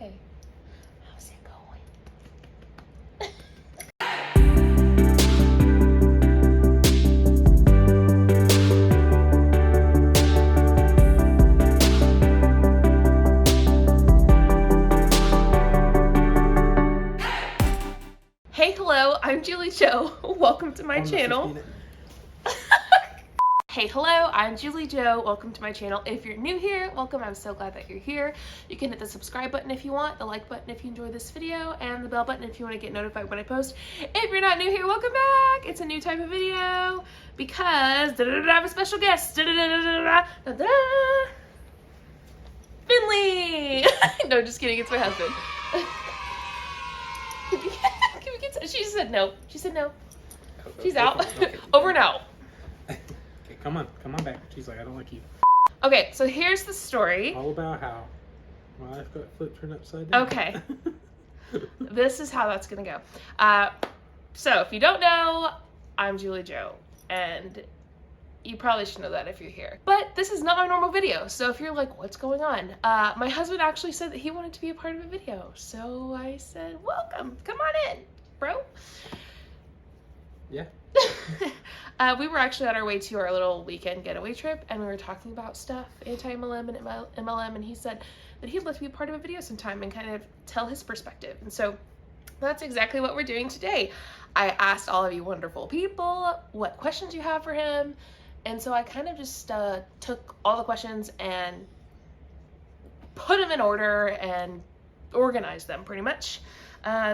Okay. How's it going? Hey, hello, I'm JulieJo. Welcome to my channel. Hey, hello, I'm JulieJo. Welcome to my channel. If you're new here, welcome. I'm so glad that you're here. You can hit the subscribe button if you want, the like button if you enjoy this video, and the bell button if you want to get notified when I post. If you're not new here, welcome back. It's a new type of video because I have a special guest. Finley! No, just kidding. It's my husband. Can we get? She said no. She said no. She's out. Okay. Over and out. Come on back. She's like, I don't like you. Okay, so here's the story. All about how my life got flipped turned upside down. Okay. This is how that's gonna go. So if you don't know, I'm JulieJo, and you probably should know that if you're here. But this is not our normal video, so if you're like, what's going on? My husband actually said that he wanted to be a part of a video, so I said, welcome, come on in, bro. Yeah. We were actually on our way to our little weekend getaway trip, and we were talking about stuff, AntiMLM and MLM, and he said that he'd like to be a part of a video sometime and kind of tell his perspective. And so that's exactly what we're doing today. I asked all of you wonderful people what questions you have for him, and so I kind of just took all the questions and put them in order and organized them pretty much.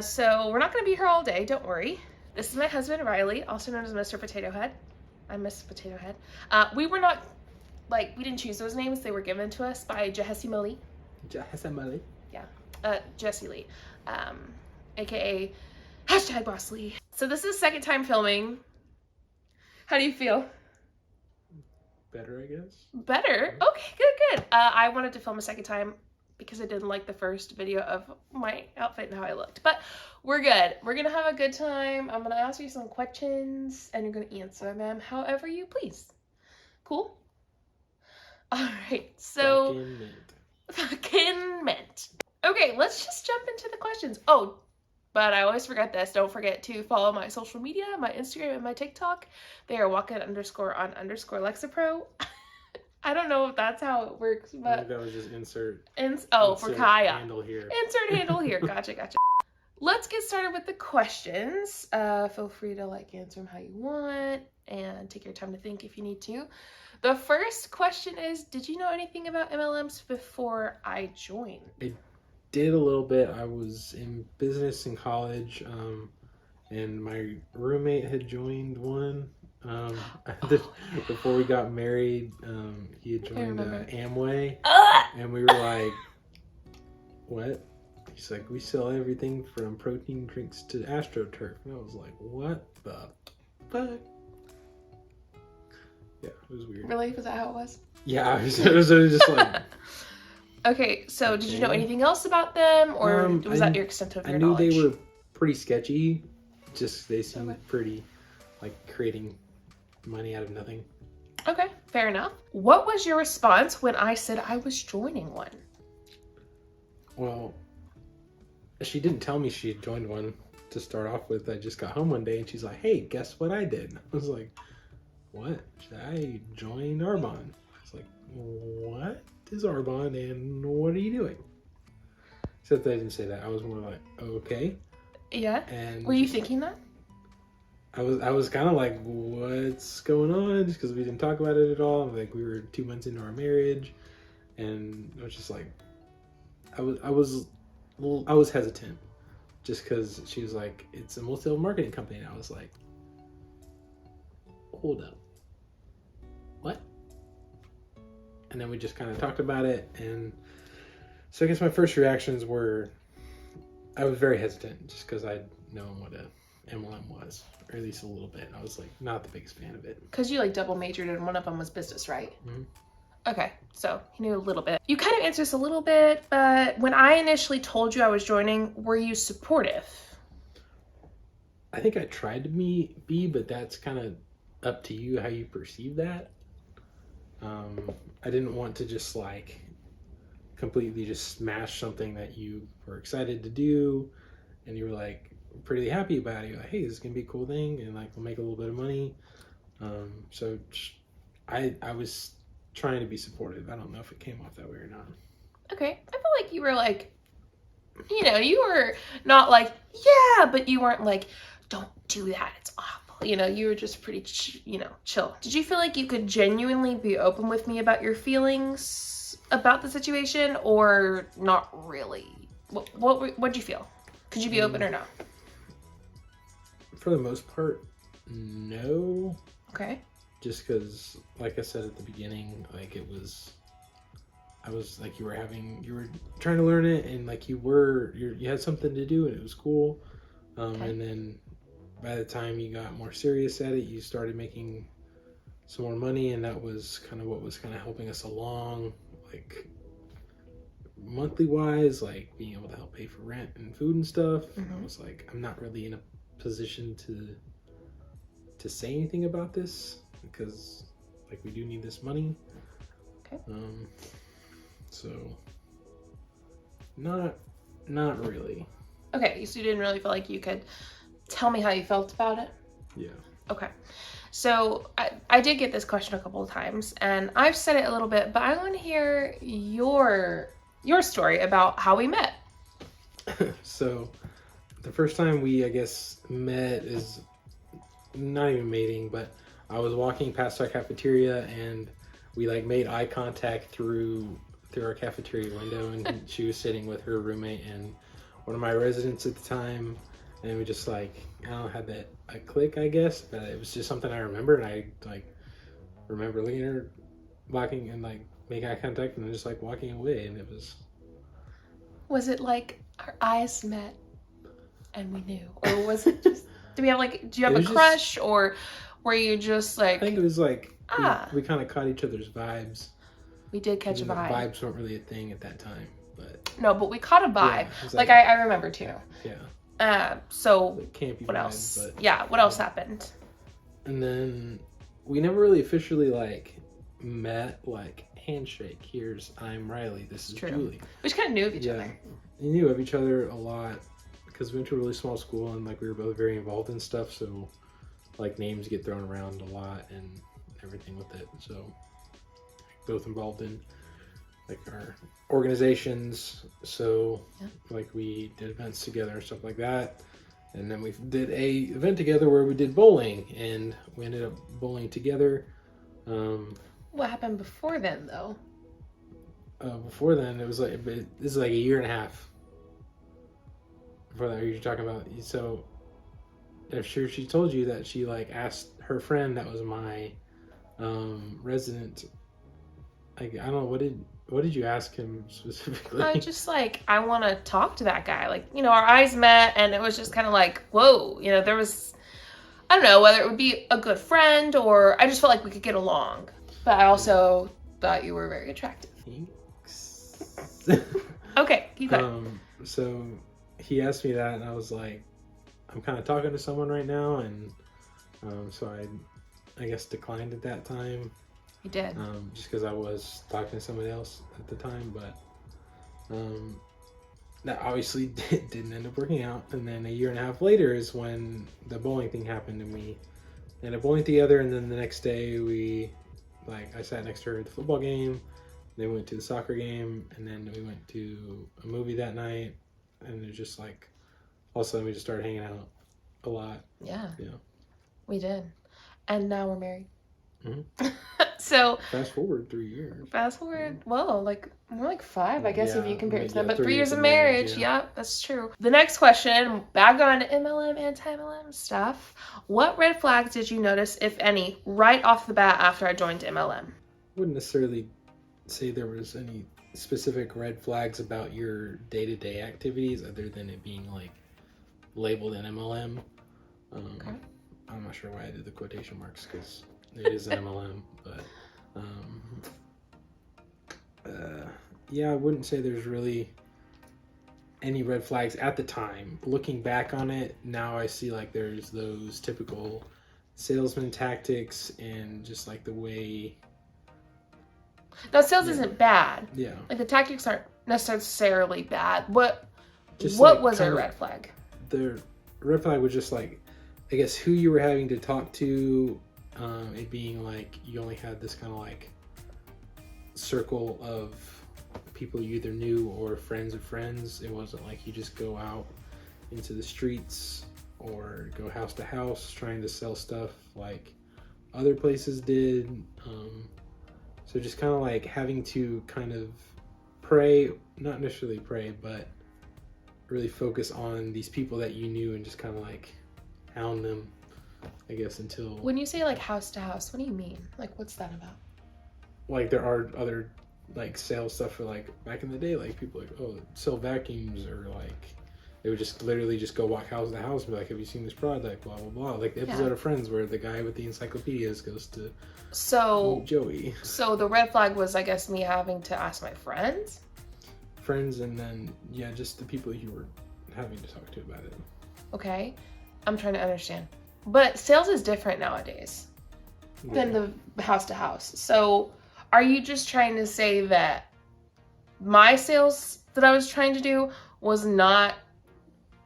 So we're not going to be here all day, don't worry. This is my husband, Riley, also known as Mr. Potato Head. I'm Miss Potato Head. We were not, we didn't choose those names. They were given to us by Jessie Lee. Yeah, Jessie Lee, aka #Boss Lee. So this is second time filming. How do you feel? Better, I guess. Better? Okay, good. I wanted to film a second time because I didn't like the first video of my outfit and how I looked. But we're good. We're gonna have a good time. I'm gonna ask you some questions and you're gonna answer them however you please. Cool? Alright, so... Fucking mint. Okay, let's just jump into the questions. Oh, but I always forget this. Don't forget to follow my social media, my Instagram and my TikTok. They are walkin_on_Lexapro. I don't know if that's how it works, but... I think that was just insert for Kaya. Handle here. Insert handle here. Gotcha. Let's get started with the questions. Feel free to answer them how you want and take your time to think if you need to. The first question is, did you know anything about MLMs before I joined? I did a little bit. I was in business in college, and my roommate had joined one. Before we got married, he had joined Amway, and we were like, what? He's like, we sell everything from protein drinks to AstroTurf. And I was like, what the fuck? Yeah, it was weird. Really? Was that how it was? Yeah, it was just like... Okay, so did you know anything else about them, or was that your extent of your knowledge? I knew they were pretty sketchy. Just, they seemed pretty, creating money out of nothing. Okay, fair enough. What was your response when I said I was joining one? Well, she didn't tell me she had joined one to start off with. I just got home one day and she's like, hey, guess what I did? I was like, what? I joined Arbonne. I was like, what is Arbonne and what are you doing? Except they didn't say that. I was more like, okay. Yeah. And were you thinking that? I was kind of like, what's going on? Just because we didn't talk about it at all. We were 2 months into our marriage, and I was just like, I was hesitant, just because she was like, it's a multi-level marketing company, and I was like, hold up, what? And then we just kind of talked about it, and so I guess my first reactions were, I was very hesitant, just because I'd known what a MLM was, or at least a little bit. I was not the biggest fan of it. Because you double majored and one of them was business, right? Mm-hmm. Okay, so you knew a little bit. You kind of answered this a little bit, but when I initially told you I was joining, were you supportive? I think I tried to be, but that's kind of up to you how you perceive that. I didn't want to just completely just smash something that you were excited to do, and you were like pretty happy about it. You're like, hey, this is gonna be a cool thing, and like we'll make a little bit of money. So I was trying to be supportive. I don't know if it came off that way or not. Okay, I feel like you were like, you know, you were not like, yeah, but you weren't like, don't do that, it's awful. You know, you were just pretty, chill. Did you feel like you could genuinely be open with me about your feelings about the situation, or not really? What'd you feel? Could you be open or not? For the most part, no. Okay. Just because, like I said at the beginning, like I was like, you were trying to learn it, and like you had something to do, and it was cool. Okay. And then by the time you got more serious at it, you started making some more money, and that was kind of what was kind of helping us along, like monthly wise, like being able to help pay for rent and food and stuff. I was like, I'm not really in a position to say anything about this, because like we do need this money. Okay. So not really. Okay, so you didn't really feel like you could tell me how you felt about it? Yeah. Okay. So I did get this question a couple of times, and I've said it a little bit, but I want to hear your story about how we met. So the first time we, I guess, met is not even mating, but I was walking past our cafeteria, and we like made eye contact through our cafeteria window, and she was sitting with her roommate and one of my residents at the time, and we just like, I don't know, had that a click, I guess, but it was just something I remember, and I like remember looking at her, walking and like making eye contact, and then just like walking away, and it was it like our eyes met and we knew, or was it just do you have a crush, or were you just like, I think it was like we kind of caught each other's vibes. We did catch a vibe. Vibes weren't really a thing at that time, but no, but we caught a vibe. Yeah, like I remember too. Yeah. So campy what vibe, else? But, yeah, what else happened? And then we never really officially like met, like handshake. Here's I'm Riley. This is Julie. We just kind of knew of each other. We knew of each other a lot because we went to a really small school, and like we were both very involved in stuff. So like names get thrown around a lot and everything with it. So both involved in like our organizations, so like we did events together and stuff like that, and then we did a event together where we did bowling, and we ended up bowling together. What happened before then, though? Before then, it was like, this is like a year and a half before that. You're talking about, so I'm sure she told you that she like asked her friend that was my resident. I don't know, what did you ask him specifically? Just like, I want to talk to that guy. Like, you know, our eyes met, and it was just kind of like, whoa, you know, there was, I don't know whether it would be a good friend, or I just felt like we could get along. But I also thought you were very attractive. Thanks. Okay, keep going. So he asked me that, and I was like, I'm kind of talking to someone right now, and so I guess declined at that time. You did. Just because I was talking to somebody else at the time, but that obviously didn't end up working out. And then a year and a half later is when the bowling thing happened, and we ended up bowling together. And then the next day I sat next to her at the football game. Then we went to the soccer game, and then we went to a movie that night. And it was just like, all of a sudden we just started hanging out a lot. Yeah. Yeah. We did. And now we're married. Mm-hmm. So fast forward 3 years. Well, like more like 5, I guess, if you compare it to them. But 3 years of marriage, yeah, that's true. The next question, back on MLM, anti-MLM stuff. What red flags did you notice, if any, right off the bat after I joined MLM? I wouldn't necessarily say there was any specific red flags about your day-to-day activities, other than it being like labeled an MLM. Okay. I'm not sure why I did the quotation marks, because it is an MLM, but yeah, I wouldn't say there's really any red flags at the time. Looking back on it now, I see like there's those typical salesman tactics, and just like the way Now, sales Yeah. isn't bad. Yeah. Like, the tactics aren't necessarily bad. What Just, was a kind of red flag? the red flag was just like, I guess, who you were having to talk to, it being like you only had this kind of like circle of people you either knew or friends of friends. It wasn't like you just go out into the streets or go house to house trying to sell stuff like other places did. So just kind of like having to kind of pray, not necessarily pray, but really focus on these people that you knew and just kind of like hound them, I guess, until... When you say like house to house, what do you mean? Like, what's that about? Like, there are other like sales stuff for like back in the day, like people like, oh, sell vacuums, or like they would just literally just go walk house to house and be like, have you seen this product, blah blah blah, like the episode of Friends where the guy with the encyclopedias goes to meet Joey. So the red flag was, I guess, me having to ask my friends, and then just the people you were having to talk to about it. Okay, I'm trying to understand, but sales is different nowadays than the house to house. So are you just trying to say that my sales that I was trying to do was not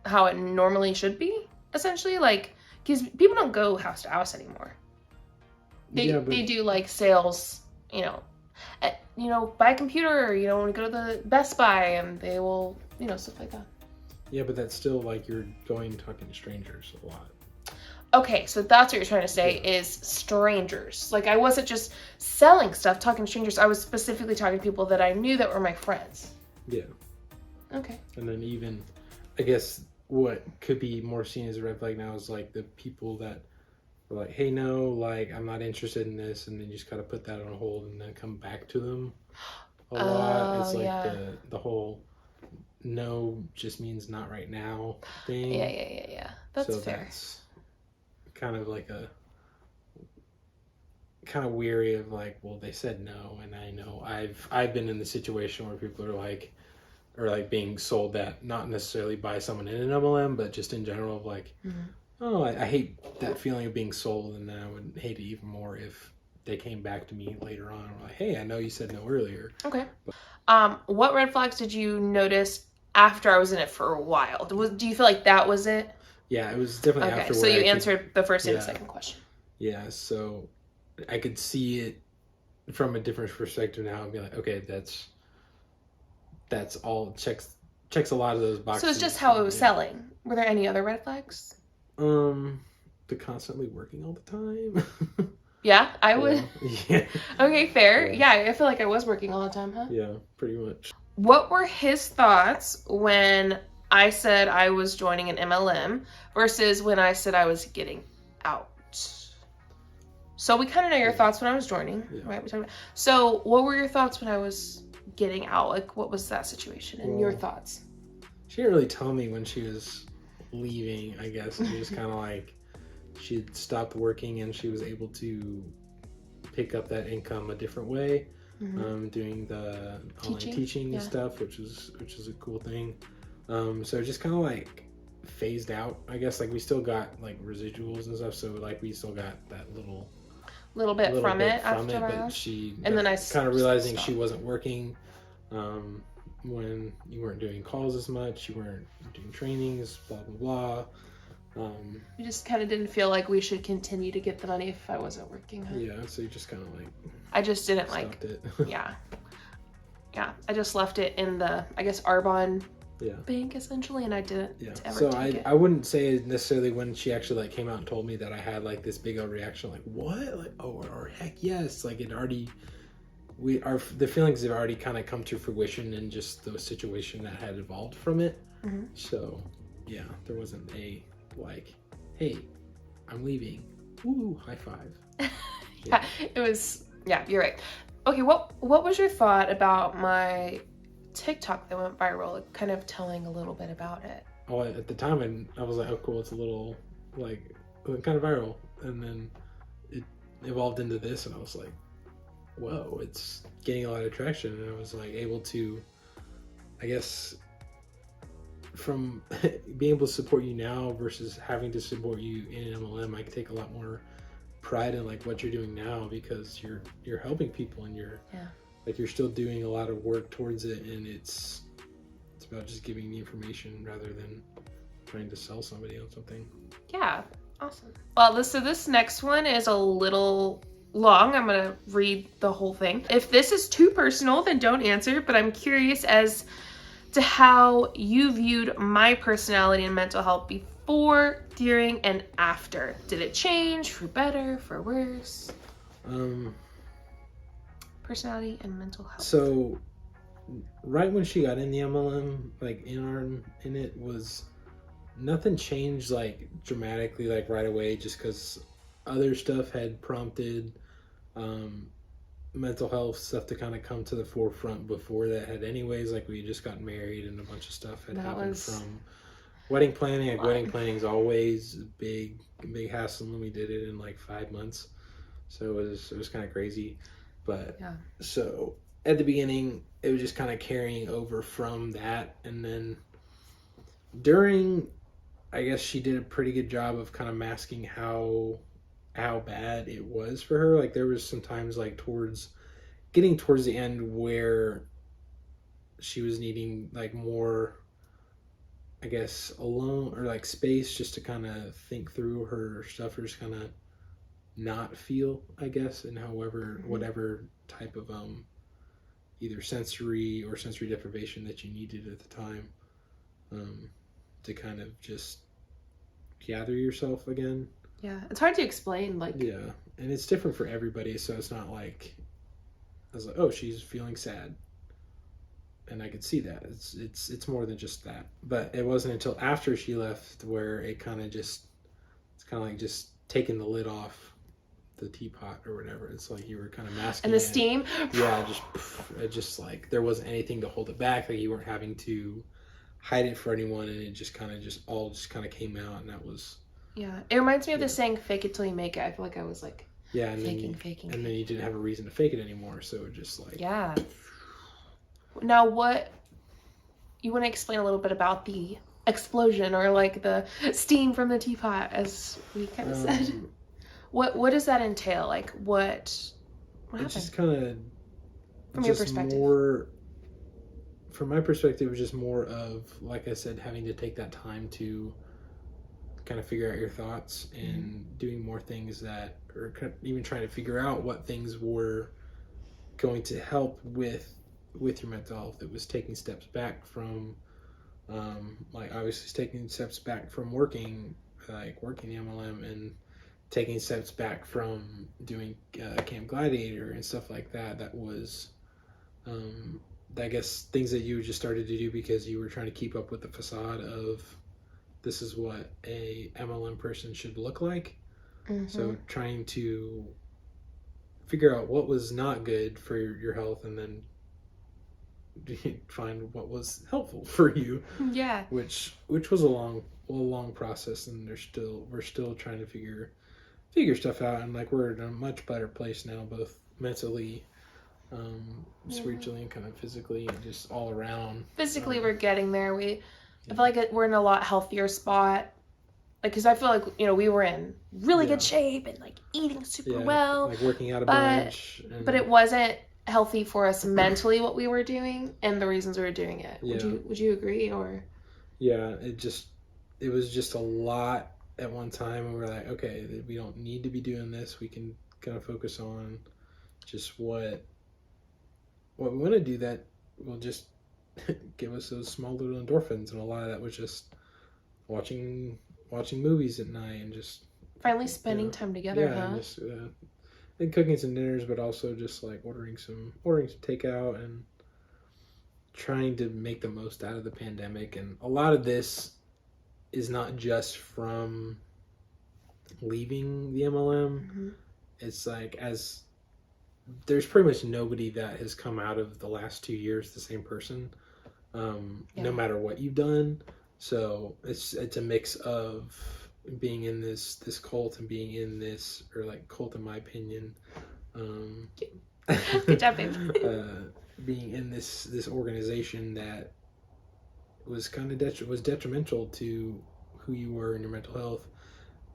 how it normally should be, essentially? Like, because people don't go house to house anymore. They do like sales, buy a computer, when we go to the Best Buy, and they will, stuff like that. Yeah, but that's still like you're talking to strangers a lot. Okay, so that's what you're trying to say is strangers. Like, I wasn't just selling stuff, talking to strangers. I was specifically talking to people that I knew that were my friends. Yeah. Okay. And then even, I guess, what could be more seen as a red flag now is like the people that were like, hey, no, like, I'm not interested in this. And then you just gotta put that on hold and then come back to them a lot. It's like the whole no just means not right now thing. Yeah. That's fair. That's kind of like kind of weary of like, well, they said no, and I know I've been in the situation where people are like being sold that, not necessarily by someone in an MLM, but just in general, of like, oh, I hate that feeling of being sold, and then I would hate it even more if they came back to me later on and were like, hey, I know you said no earlier. Okay. What red flags did you notice after I was in it for a while? Do you feel like that was it? Yeah, it was definitely after. Okay, so you answered the first and second question. Yeah, so I could see it from a different perspective now and be like, okay, that's all checks a lot of those boxes. So it's just how it was selling. Were there any other red flags? The constantly working all the time. Yeah, I would. Yeah. Okay, fair. Yeah, I feel like I was working all the time, huh? Yeah, pretty much. What were his thoughts when I said I was joining an MLM versus when I said I was getting out? So we kind of know your thoughts when I was joining, right? So what were your thoughts when I was getting out? Like, what was that situation and your thoughts? She didn't really tell me when she was leaving, I guess. It was kind of like she'd stopped working and she was able to pick up that income a different way, doing the online teaching stuff, which is a cool thing. So just kind of like phased out, I guess. Like, we still got like residuals and stuff, so like we still got that little bit from it after a while. But she kind of realizing she wasn't working when you weren't doing calls as much, you weren't doing trainings, blah blah blah. We just kind of didn't feel like we should continue to get the money if I wasn't working. Huh? Yeah, so you just kind of like I just didn't stopped it. yeah, I just left it in the, I guess, Arbonne bank essentially, and I didn't ever take it. I wouldn't say necessarily when she actually like came out and told me that I had like this big old reaction, like what, like or heck yes, like it already, the feelings have already kind of come to fruition in just the situation that had evolved from it. So yeah, there wasn't a like, hey, I'm leaving, woo, high five. Yeah, it was, you're right. Okay, what was your thought about my TikTok that went viral, kind of telling a little bit about it? Oh, at the time I was like, oh cool, it's a little like kind of viral, and then it evolved into this, and I was like, whoa, it's getting a lot of traction. And I was like able to, I guess, from being able to support you now versus having to support you in an MLM, I can take a lot more pride in like what you're doing now, because you're helping people and you're like you're still doing a lot of work towards it, and it's about just giving the information rather than trying to sell somebody on something. Yeah, awesome. Well, this next one is a little long. I'm gonna read the whole thing. If this is too personal, then don't answer, but I'm curious as to how you viewed my personality and mental health before, during, and after. Did it change for better, for worse? Personality and mental health. So right when she got in the MLM, like in it, was nothing changed like dramatically, like right away, just because other stuff had prompted mental health stuff to kind of come to the forefront before that had anyways. Like we just got married and a bunch of stuff had happened from wedding planning. Like wedding planning is always a big hassle, and we did it in like 5 months, so it was kind of crazy. But yeah, so at the beginning it was just kind of carrying over from that, and then during, I guess she did a pretty good job of kind of masking how bad it was for her. Like there was some times like getting towards the end where she was needing like more, I guess, alone or like space just to kind of think through her stuff, or just kind of not feel, I guess, and whatever type of either sensory or sensory deprivation that you needed at the time, to kind of just gather yourself again. Yeah, it's hard to explain, like. Yeah, and it's different for everybody, so it's not like I was like, oh, she's feeling sad, and I could see that. It's more than just that. But it wasn't until after she left where it's kind of like just taking the lid off the teapot or whatever. It's like you were kind of masking and the it. Steam. Yeah, just like there wasn't anything to hold it back. Like you weren't having to hide it for anyone, and it just kind of came out, and that was. Yeah, it reminds me of the saying "fake it till you make it." I feel like I was like, and faking, and then you didn't have a reason to fake it anymore, so it just like. Yeah. Now, what you want to explain a little bit about the explosion or like the steam from the teapot, as we kind of said. What does that entail? Like what happened? It's just kind of from your perspective. From my perspective, it was just more of, like I said, having to take that time to kind of figure out your thoughts and doing more things that, or even trying to figure out what things were going to help with your mental health. It was taking steps back from, like obviously taking steps back from working the MLM, and taking steps back from doing Camp Gladiator and stuff like that. That was, I guess, things that you just started to do because you were trying to keep up with the facade of this is what a MLM person should look like. So trying to figure out what was not good for your health, and then find what was helpful for you. Yeah. Which was a long process, and we're still trying to figure stuff out, and like we're in a much better place now, both mentally, spiritually, and kind of physically, and just all around. Physically, we're getting there. I feel like we're in a lot healthier spot. Like, because I feel like, we were in really good shape and like eating super well. Like working out a bunch. But it wasn't healthy for us mentally what we were doing and the reasons we were doing it. Yeah. Would you agree, or? Yeah, it was just a lot at one time, and we're like, okay, we don't need to be doing this. We can kind of focus on just what we want to do that will just give us those small little endorphins, and a lot of that was just watching movies at night and just finally spending time together, and just and cooking some dinners, but also just like ordering some takeout and trying to make the most out of the pandemic. And a lot of this is not just from leaving the MLM. It's like, as there's pretty much nobody that has come out of the last 2 years the same person, no matter what you've done. So it's a mix of being in this cult and being in this, or like cult in my opinion, good job, babe. being in this organization that was kind of was detrimental to who you were in your mental health,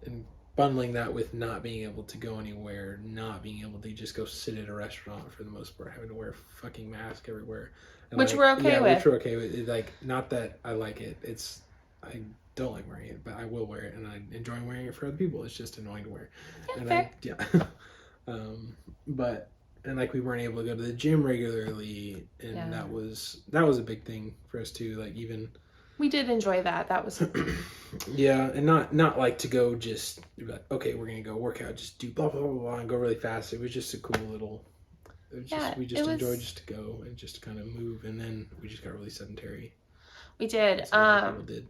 and bundling that with not being able to go anywhere, not being able to just go sit at a restaurant for the most part, having to wear a fucking mask everywhere. And Which we're okay with. Which we're okay with. Like, not that I like it. I don't like wearing it, but I will wear it, and I enjoy wearing it for other people. It's just annoying to wear. Yeah, fair. But like, we weren't able to go to the gym regularly, and that was a big thing for us too. Like, even we did enjoy that. That was yeah, and not like to go just like, okay, we're gonna go work out, just do blah blah blah blah and go really fast. It was just a cool little. We just enjoyed just to go and just to kind of move, and then we just got really sedentary. We did. People did.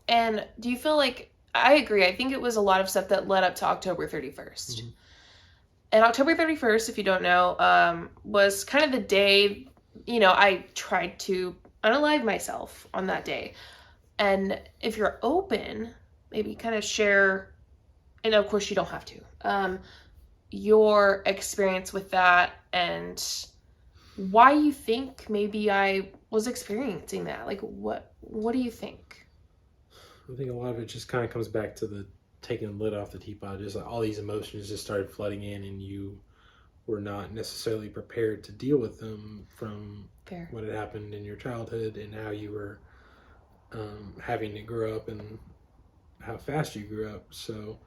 And do you feel like, I agree, I think it was a lot of stuff that led up to October 31st. Mm-hmm. And October 31st, if you don't know, was kind of the day, you know, I tried to unalive myself on that day. And if you're open, maybe kind of share, and of course you don't have to, your experience with that and why you think maybe I was experiencing that. Like, what do you think? I think a lot of it just kind of comes back to the taking the lid off the teapot. Just like all these emotions just started flooding in, and you were not necessarily prepared to deal with them from what had happened in your childhood and how you were having to grow up and how fast you grew up. So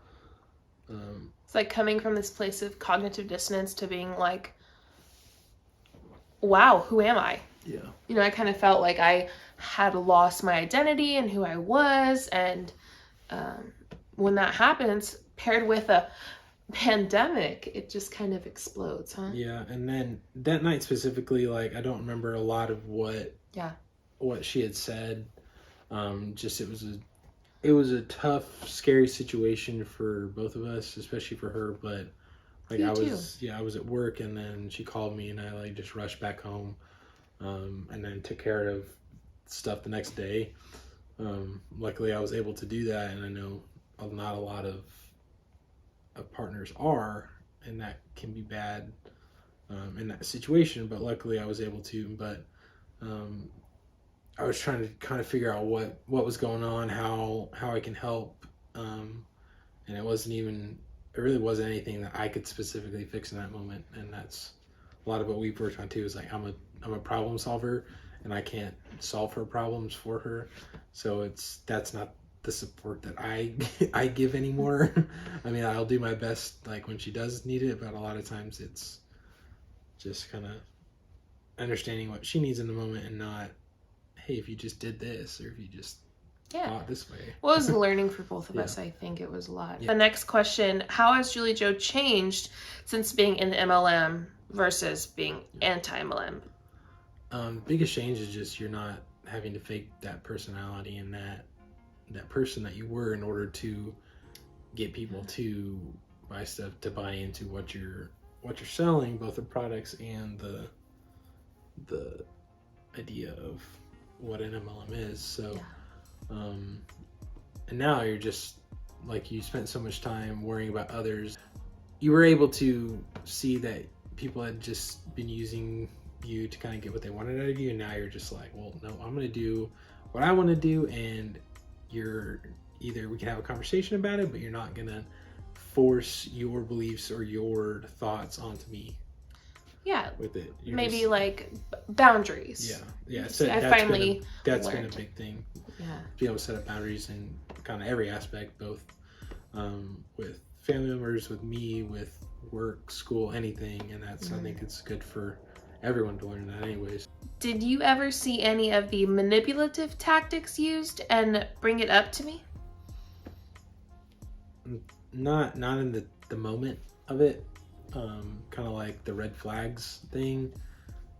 it's like coming from this place of cognitive dissonance to being like, wow, who am I? Yeah. You know, I kind of felt like I had lost my identity and who I was. And when that happens, paired with a pandemic, it just kind of explodes, huh? Yeah. And then that night specifically, like, I don't remember a lot of what she had said. Just it was a tough, scary situation for both of us, especially for her. But like, I was at work, and then she called me, and I like just rushed back home, and then took care of stuff the next day. Luckily, I was able to do that, and I know not a lot of partners are, and that can be bad in that situation. But luckily, I was able to. But I was trying to kind of figure out what was going on, how I can help, and it really wasn't anything that I could specifically fix in that moment. And that's a lot of what we've worked on too, is like, I'm a problem solver, and I can't solve her problems for her. So that's not the support that I give anymore. I mean, I'll do my best like when she does need it, but a lot of times it's just kind of understanding what she needs in the moment, and not, hey, if you just did this, or if you just thought this way. Well, it was learning for both of us. I think it was a lot. The next question, how has JulieJo changed since being in the MLM versus being anti-MLM? Biggest change is just you're not having to fake that personality and that person that you were in order to get people to buy stuff, to buy into what you're selling, both the products and the idea of what an MLM is. So and now you're just like, you spent so much time worrying about others, you were able to see that people had just been using you to kind of get what they wanted out of you, and now you're just like, well, no, I'm going to do what I want to do, and we can have a conversation about it, but you're not going to force your beliefs or your thoughts onto me. Yeah, with it. Maybe just, like, boundaries. Yeah. So that's been a big thing. Yeah. Be able to set up boundaries in kind of every aspect, both with family members, with me, with work, school, anything, and that's I think it's good for everyone to learn that anyways. Did you ever see any of the manipulative tactics used and bring it up to me? Not in the moment of it. Kind of like the red flags thing.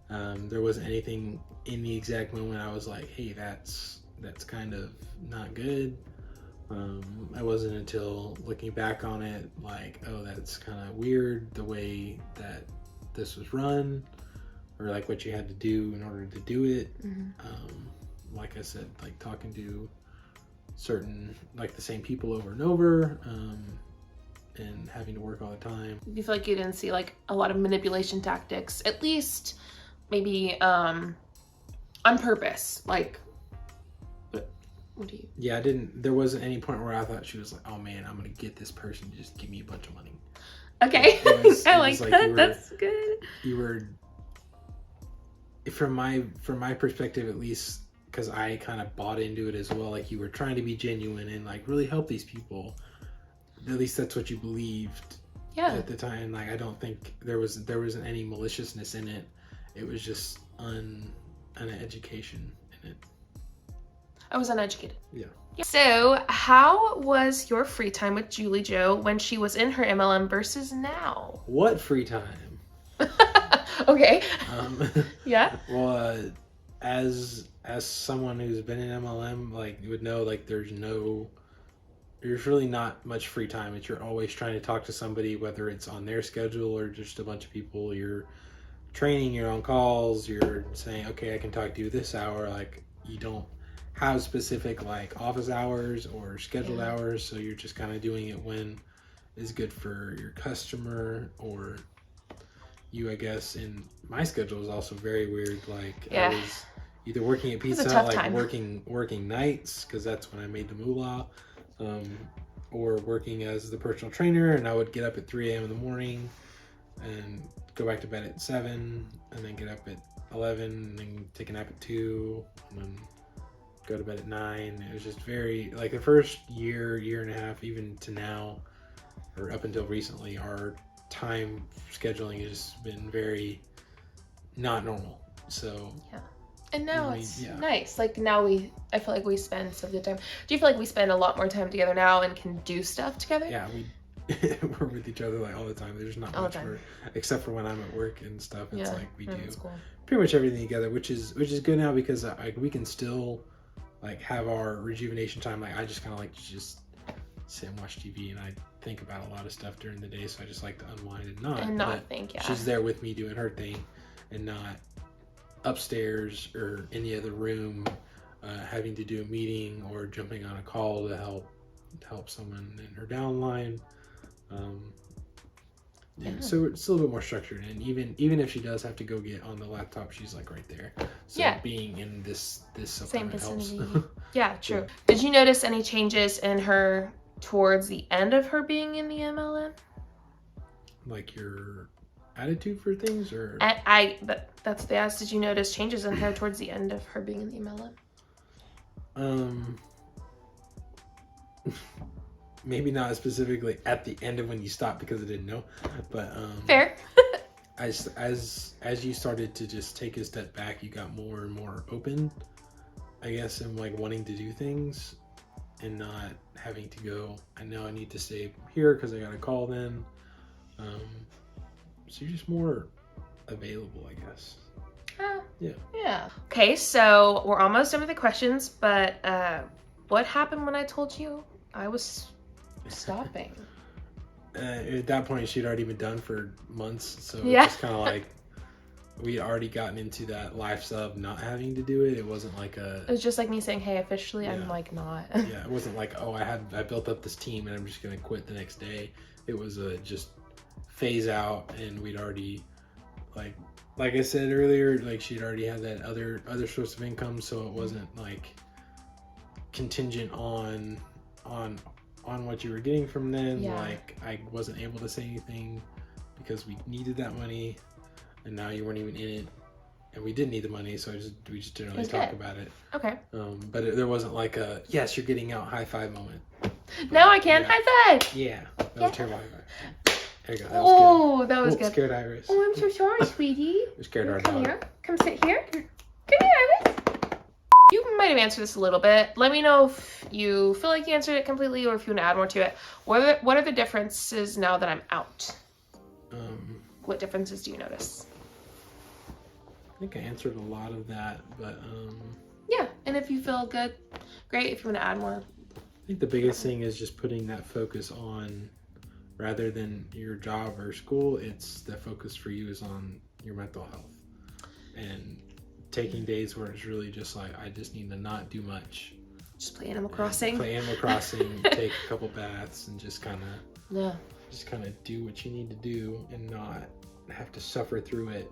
There wasn't anything in the exact moment I was like, hey, that's kind of not good. It wasn't until looking back on it like, oh, that's kind of weird the way that this was run, or like what you had to do in order to do it. Like I said, like talking to certain, like the same people over and over, and having to work all the time. Do you feel like you didn't see like a lot of manipulation tactics, at least maybe on purpose? Like, What do you? Yeah, there wasn't any point where I thought she was like, oh man, I'm gonna get this person to just give me a bunch of money. Okay. I like that. That's good. You were, from my perspective at least, because I kind of bought into it as well, like you were trying to be genuine and like really help these people. At least that's what you believed at the time. Like I don't think there wasn't any maliciousness in it. It was just an education in it. I was uneducated. Yeah. So, how was your free time with JulieJo when she was in her MLM versus now? What free time? Okay. Yeah. Well, as someone who's been in MLM, like you would know, like there's really not much free time. You're always trying to talk to somebody, whether it's on their schedule or just a bunch of people. You're training, you're on calls, you're saying, okay, I can talk to you this hour. Like you don't have specific like office hours or scheduled hours, so you're just kind of doing it when is good for your customer or you, I guess. And my schedule was also very weird. Like I was either working at Pizza Hut, like working nights because that's when I made the moolah, or working as the personal trainer, and I would get up at 3 a.m. in the morning and go back to bed at 7 and then get up at 11 and then take a nap at 2 and then go to bed at 9. It was just very, like the first year and a half, even to now, or up until recently, our time scheduling has been very not normal. So and now it's nice. Like now I feel like we spend some good time. Do you feel like we spend a lot more time together now and can do stuff together? Yeah, we're with each other like all the time. There's not much except for when I'm at work and stuff. It's like we do pretty much everything together, which is good now because we can still like have our rejuvenation time. Like I just kind of like to just sit and watch TV, and I think about a lot of stuff during the day, so I just like to unwind and not think. She's there with me doing her thing and not upstairs or any other room having to do a meeting or jumping on a call to help someone in her downline. So it's a little bit more structured, and even if she does have to go get on the laptop, she's like right there. So being in this same vicinity helps. True. Did you notice any changes in her towards the end of her being in the MLM? Like your attitude for things, or that's what they asked. Did you notice changes in her towards the end of her being in the MLM? Maybe not specifically at the end of when you stopped because I didn't know, but fair. as you started to just take a step back, you got more and more open, I guess, and like wanting to do things and not having to go, I know I need to stay here because I got a call then. So you're just more available, I guess. Yeah. Okay, so we're almost done with the questions, but what happened when I told you I was stopping? At that point, she'd already been done for months, so it's just kind of like we'd already gotten into that lifestyle of not having to do it. It wasn't like it was just like me saying, hey, officially I'm like not. It wasn't like, oh, I built up this team and I'm just gonna quit the next day. It was just phase out, and we'd already like I said earlier, like she'd already had that other source of income, so it wasn't like contingent on what you were getting from them. Like I wasn't able to say anything because we needed that money, and now you weren't even in it, and we did need the money, so we just didn't really talk about it. Okay. But there wasn't like a yes, you're getting out high five moment. Now I can high five. Yeah, that was a terrible high five. There you go. That was good. Scared Iris. Oh, I'm so sorry, sweetie. We scared our Come dog. here. Come sit here. Come here, Iris. You might have answered this a little bit. Let me know if you feel like you answered it completely or if you want to add more to it. What are the differences now that I'm out? What differences do you notice? I think I answered a lot of that, but and if you feel good, great. If you want to add more. I think the biggest thing is just putting that focus on, rather than your job or school, it's the focus for you is on your mental health. And taking days where it's really just like, I just need to not do much. Just play Animal Crossing. Take a couple baths, and just kind of do what you need to do and not have to suffer through it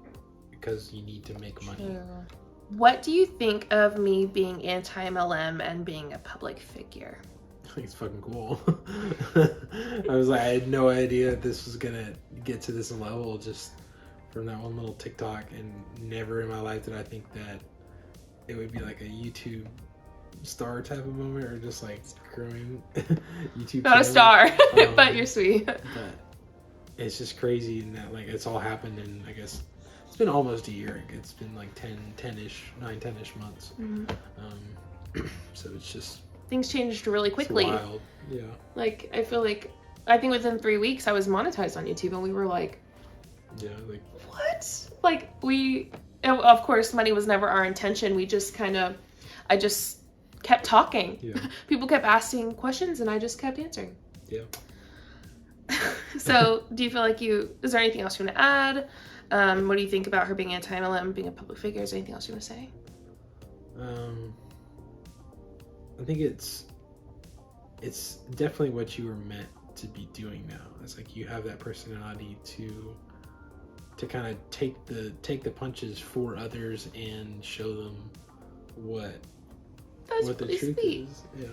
because you need to make money. What do you think of me being anti-MLM and being a public figure? I think it's fucking cool. I had no idea this was gonna get to this level just from that one little TikTok, and never in my life did I think that it would be like a YouTube star type of moment, or just like growing YouTube. Not a star, but you're sweet. But it's just crazy in that like it's all happened in, I guess it's been almost a year. It's been like 10-ish months. Mm-hmm. So it's just, things changed really quickly. It's wild. Yeah. Like, I think within 3 weeks I was monetized on YouTube, and we were like, yeah, like, what? Like, of course, money was never our intention. We just I just kept talking. Yeah. People kept asking questions, and I just kept answering. Yeah. So, do you feel like is there anything else you want to add? What do you think about her being anti-MLM, being a public figure? Is there anything else you want to say? I think it's definitely what you were meant to be doing now. It's like you have that personality to kind of take the punches for others and show them what the truth is. Yeah.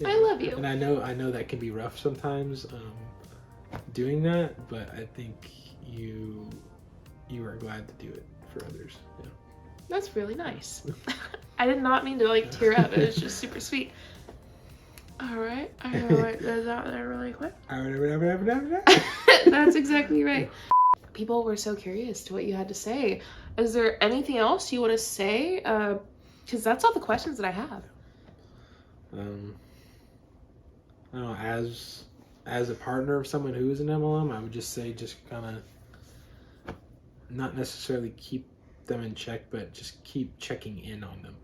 I love you. And I know that can be rough sometimes, doing that, but I think you are glad to do it for others. Yeah. That's really nice. I did not mean to like tear up. It was just super sweet. All right, I'm gonna write those out there really quick. That's exactly right. People were so curious to what you had to say. Is there anything else you want to say? Because that's all the questions that I have. I don't know, as a partner of someone who is an MLM, I would just say just kind of not necessarily keep them in check, but just keep checking in on them,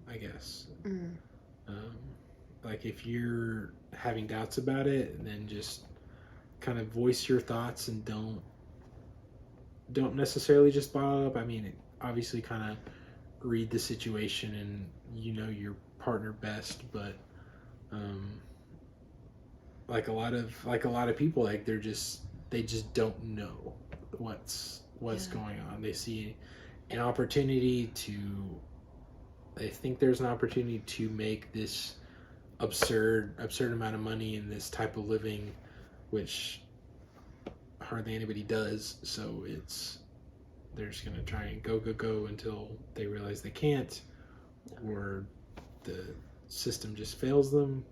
I guess. Mm. Like if you're having doubts about it, then just kind of voice your thoughts and don't necessarily just bottle up. I mean, obviously kind of read the situation and your partner best, but like a lot of people, like they just don't know what's going on. They see an opportunity they think there's an opportunity to make this absurd amount of money in this type of living, which hardly anybody does. So they're just gonna try and go until they realize they can't, or the system just fails them.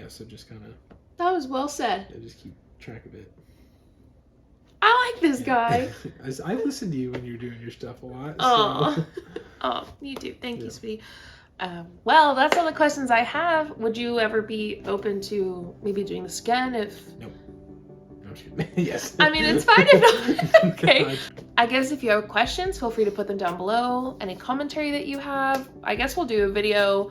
So just kind of, that was well said. Yeah, just keep track of it. I like this guy. I listen to you when you're doing your stuff a lot. Oh, oh, you do. Thank you, sweetie. Well, that's all the questions I have. Would you ever be open to maybe doing this again if... Nope. No, yes. I mean, it's fine if not. Okay. God. I guess if you have questions, feel free to put them down below. Any commentary that you have. I guess we'll do a video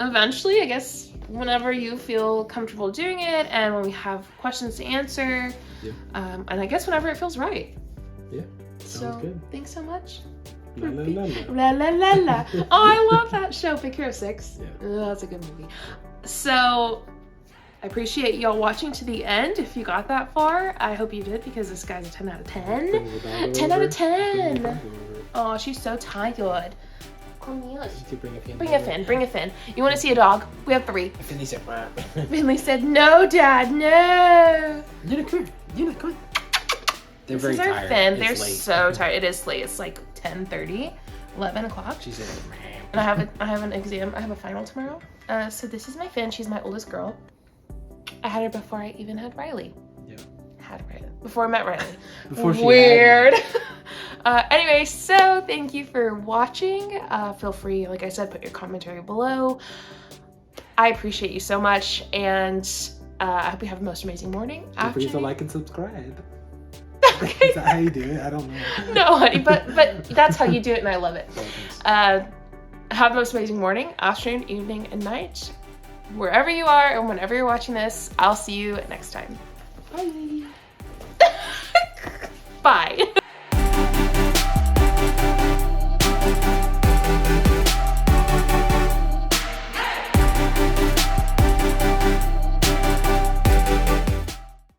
eventually, I guess, whenever you feel comfortable doing it and when we have questions to answer. Yeah. And I guess whenever it feels right. Yeah. Sounds good. Thanks so much. La la la la. La la la la. Oh, I love that show, Big Hero 6. Yeah. That's a good movie. So, I appreciate y'all watching to the end. If you got that far, I hope you did, because this guy's a 10 out of 10. 10 out of 10. Oh, she's so tired. Bring a fin. You want to see a dog? We have 3. Finley said, Finley said, no, Dad, no. Unicorn. They're very tired. Fin. They're so tired. It is late. It's like 10:30, 11 o'clock. She said, and I have an exam. I have a final tomorrow. So this is my Fin. She's my oldest girl. I had her before I even had Riley. Yeah. Had Riley. Before I met Riley. Before she Weird. Anyway, so thank you for watching. Feel free, like I said, put your commentary below. I appreciate you so much, and I hope you have the most amazing morning. Don't forget to like and subscribe. Okay. Is that how you do it? I don't know. No, honey, but that's how you do it, and I love it. Have the most amazing morning, afternoon, evening, and night. Wherever you are and whenever you're watching this, I'll see you next time. Bye. Bye.